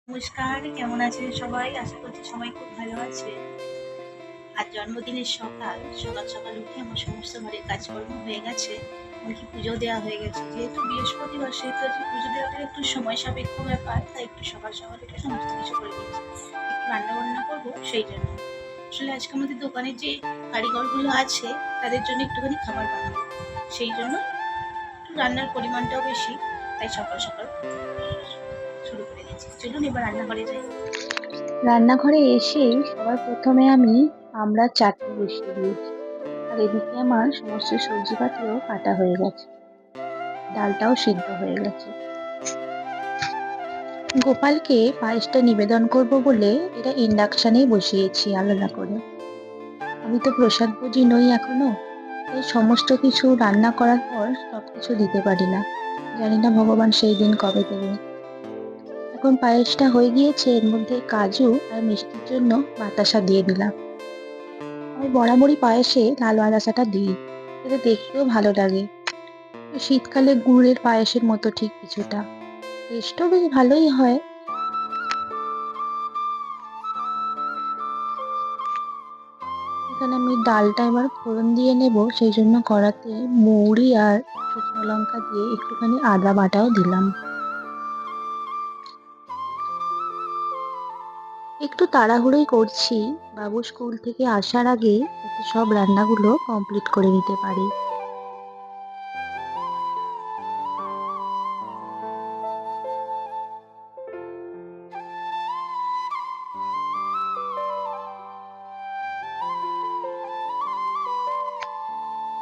নমস্কার, কেমন আছেন সবাই? আশা করছি সবাই খুব ভালো আছে। আজ জন্মদিনের সকাল সকাল উঠে আমার সমস্ত ঘরের কাজকর্ম হয়ে গেছে। এমনকি পুজো দেওয়া হয়ে গেছে। যেহেতু বৃহস্পতিবার সেহেতু আজকে পুজো দেওয়াটা একটু সময় সাপেক্ষ ব্যাপার, তাই একটু সকাল সকাল উঠে সমস্ত কিছু করে নিয়েছি। একটু রান্না বান্না করবো সেই জন্য। আসলে আজকে আমাদের দোকানে যে কারিগরগুলো আছে তাদের জন্য একটুখানি খাবার বানাবো। সেই জন্য একটু রান্নার পরিমাণটাও বেশি, তাই সকাল সকাল শুরু করে দিয়েছি। চলুন এবার রান্নাঘরে যাই। রান্নাঘরে এসেই সবার প্রথমে আমি আমড়ার চাটনি বসিয়ে দিয়েছি। আর এদিকে আমার সমস্ত সবজিপাতিও কাটা হয়ে গেছে, ডালটাও সিদ্ধ হয়ে গেছে। গোপালকে পায়েসটা নিবেদন করব বলে এটা ইন্ডাকশনেই বসিয়েছি আলাদা করে। আমি তো প্রসাদ ভোজী নই এখনো, তাই সমস্ত কিছু রান্না করার পর সবকিছু দিতে পারি না। জানি না ভগবান সেই দিন কবে দেবে। এখন পায়েসটা হয়ে গিয়েছে, এর মধ্যে কাজু আর মিষ্টির জন্য বাতাসা দিয়ে দিলাম। আমি বরাবরই পায়েসে লাল বাতাসাটা দিই, এতে দেখতেও ভালো লাগে। শীতকালে গুড়ের পায়েসের মতো ঠিক কিছুটা, টেস্টও বেশ ভালোই হয়। এখানে আমি ডালটা এবার ফোড়ন দিয়ে নেব, সেই জন্য কড়াতে মৌরি আর শুকনো লঙ্কা দিয়ে একটুখানি আদা বাটাও দিলাম। একটু তাড়াহুড়োই করছি, বাবু স্কুল থেকে আসার আগে যাতে সব রান্নাগুলো কমপ্লিট করে নিতে পারি।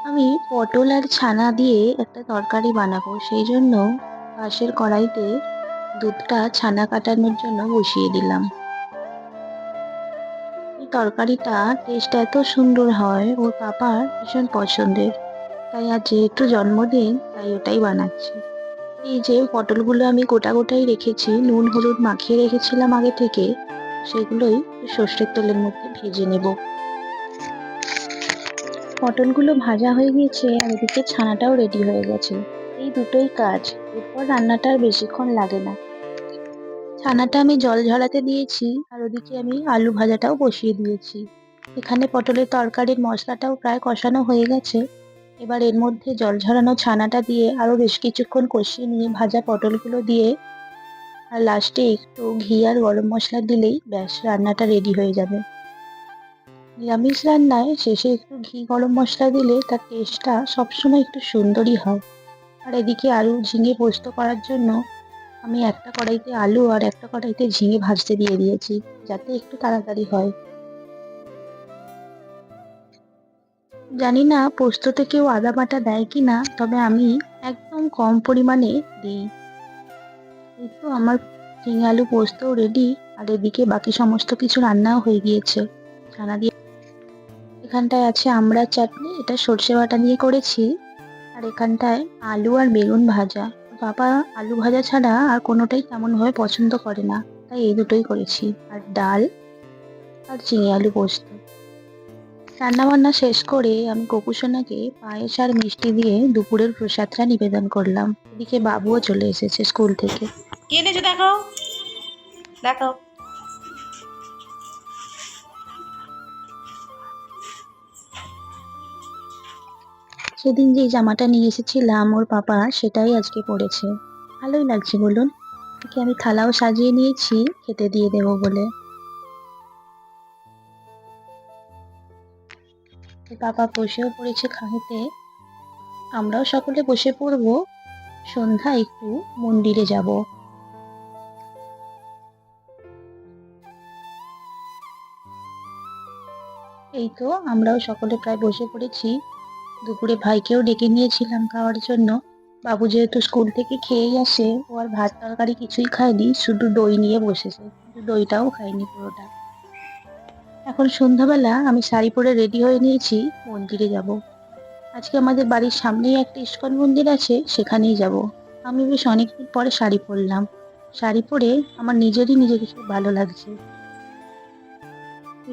আমি পটল আর ছানা দিয়ে একটা তরকারি বানাবো, সেই জন্য পাশের কড়াইতে দুধটা ছানা কাটানোর জন্য বসিয়ে দিলাম। এই তরকারিটা টেস্ট এত সুন্দর হয়, ওর পাপার ভীষণ পছন্দের। তাই আজ যেহেতু জন্মদিন, তাই ওটাই বানাচ্ছি। এই যে পটলগুলো আমি গোটা গোটাই রেখেছি, নুন হলুদ মাখিয়ে রেখেছিলাম আগে থেকে, সেগুলোই সর্ষের তেলের মধ্যে ভেজে নেব। পটলগুলো ভাজা হয়ে গিয়েছে আর এদিকে ছানাটাও রেডি হয়ে গেছে। এই দুটোই কাজ, এরপর রান্নাটা আর বেশিক্ষণ লাগে না। ছানাটা আমি জল ঝরাতে দিয়েছি আর ওদিকে আমি আলু ভাজাটাও বসিয়ে দিয়েছি। এখানে পটলের তরকারির মশলাটাও প্রায় কষানো হয়ে গেছে। এবার এর মধ্যে জল ঝরানো ছানাটা দিয়ে আরো বেশ কিছুক্ষণ কষিয়ে নিয়ে ভাজা পটলগুলো দিয়ে আর লাস্টে একটু ঘি আর গরম মশলা দিলেই ব্যাস রান্নাটা রেডি হয়ে যাবে। নিরামিষ রান্নায় শেষে একটু ঘি গরম মশলা দিলে তার টেস্টটা সবসময় একটু সুন্দরই হয়। আর এদিকে আলু ঝিঙে পোস্ত করার জন্য আমি একটা কড়াইতে আলু আর একটা কড়াইতে ঝিঙে ভাজতে দিয়ে দিয়েছি, যাতে একটু তাড়াতাড়ি হয়। জানি না পোস্ততে কেউ আদা বাটা দেয় কি না, তবে আমি একদম কম পরিমাণে দিই। এই তো আমার ঝিঙে আলু পোস্তও রেডি। আর এদিকে বাকি সমস্ত কিছু রান্নাও হয়ে গিয়েছে। ছানা দিয়ে এখানটায় আছে আমড়ার চাটনি, এটা সর্ষে বাটা দিয়ে করেছি। আর এখানটায় আলু আর বেগুন ভাজা। বাবা আলু ভাজা ছাড়া আর কোনোটাই তেমন ভাবে পছন্দ করে না, তাই এই দুটোই করেছি। আর ডাল আর ঝিঙে আলু পোস্ত। রান্না বান্না শেষ করে আমি গোপুসোনাকে পায়েস আর মিষ্টি দিয়ে দুপুরের প্রসাদটা নিবেদন করলাম। এদিকে বাবুও চলে এসেছে স্কুল থেকে। কি এনেছো দেখাও, দেখাও। সেদিন যে জামাটা নিয়ে এসেছিলাম ওর পাপা, সেটাই আজকে পরেছে। ভালোই লাগছে বলুন। ওকে আমি থালাও সাজিয়ে নিয়েছি খেতে দিয়ে দেবো বলে। ওর পাপা বসেও পড়েছে খাইতে। আমরাও সকলে বসে পড়বো। সন্ধ্যা একটু মন্দিরে যাব। এই তো আমরাও সকলে প্রায় বসে পড়েছি। দুপুরে ভাইকেও ডেকে নিয়েছিলাম খাওয়ার জন্য। বাবু যেহেতু স্কুল থেকে খেয়েই আসে, ও আর ভাত তরকারি কিছুই খায়নি, শুধু দই নিয়ে বসেছে, কিন্তু দইটাও খায়নি পুরোটা। এখন সন্ধ্যাবেলা আমি শাড়ি পরে রেডি হয়ে নিয়েছি, মন্দিরে যাব। আজকে আমাদের বাড়ির সামনেই একটা ইস্কন মন্দির আছে, সেখানেই যাব। আমি বেশ অনেকদিন পরে শাড়ি পরলাম। শাড়ি পরে আমার নিজেকে খুব ভালো লাগছে।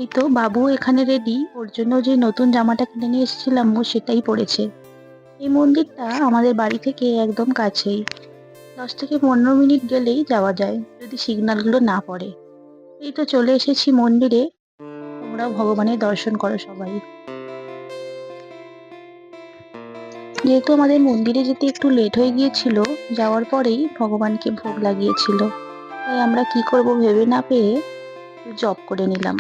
এই তো বাবু এখানে রেডি, ওর জন্য যে নতুন জামাটা কিনে নিয়ে এসেছিলাম ও সেটাই পরেছে। এই মন্দিরটা আমাদের বাড়ি থেকে একদম কাছেই, 10 থেকে 15 মিনিট গেলেই যাওয়া যায়, যদি সিগন্যালগুলো না পড়ে। এই তো চলে এসেছি মন্দিরে। তোমরাও ভগবানের দর্শন করো সবাই। যেহেতু আমাদের মন্দিরে যেতে একটু লেট হয়ে গিয়েছিল, যাওয়ার পরেই ভগবানকে ভোগ লাগিয়েছিল, তাই আমরা কি করব ভেবে না পেয়ে একটু জপ করে নিলাম।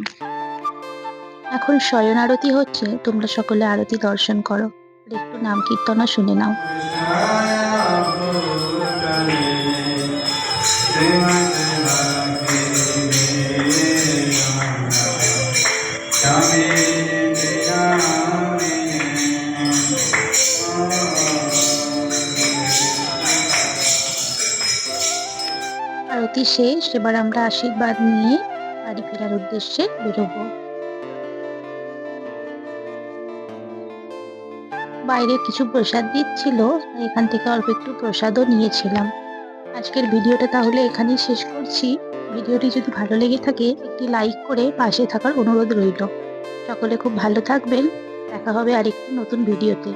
এখন শয়ন আরতি হচ্ছে, তোমরা সকলে আরতি দর্শন করো আর একটু নাম কীর্তনও শুনে নাও। আরতি শেষ, এবার আমরা আশীর্বাদ নিয়ে বাড়ি ফেরার উদ্দেশ্যে বেরোবো। বাইরে কিছু প্রসাদ দিচ্ছিল, তাই এখান থেকে অল্প একটু প্রসাদও নিয়েছিলাম। আজকের ভিডিওটা তাহলে এখানেই শেষ করছি। ভিডিওটি যদি ভালো লেগে থাকে একটি লাইক করে পাশে থাকার অনুরোধ রইল। সকলে খুব ভালো থাকবেন। দেখা হবে আরেকটি নতুন ভিডিওতে।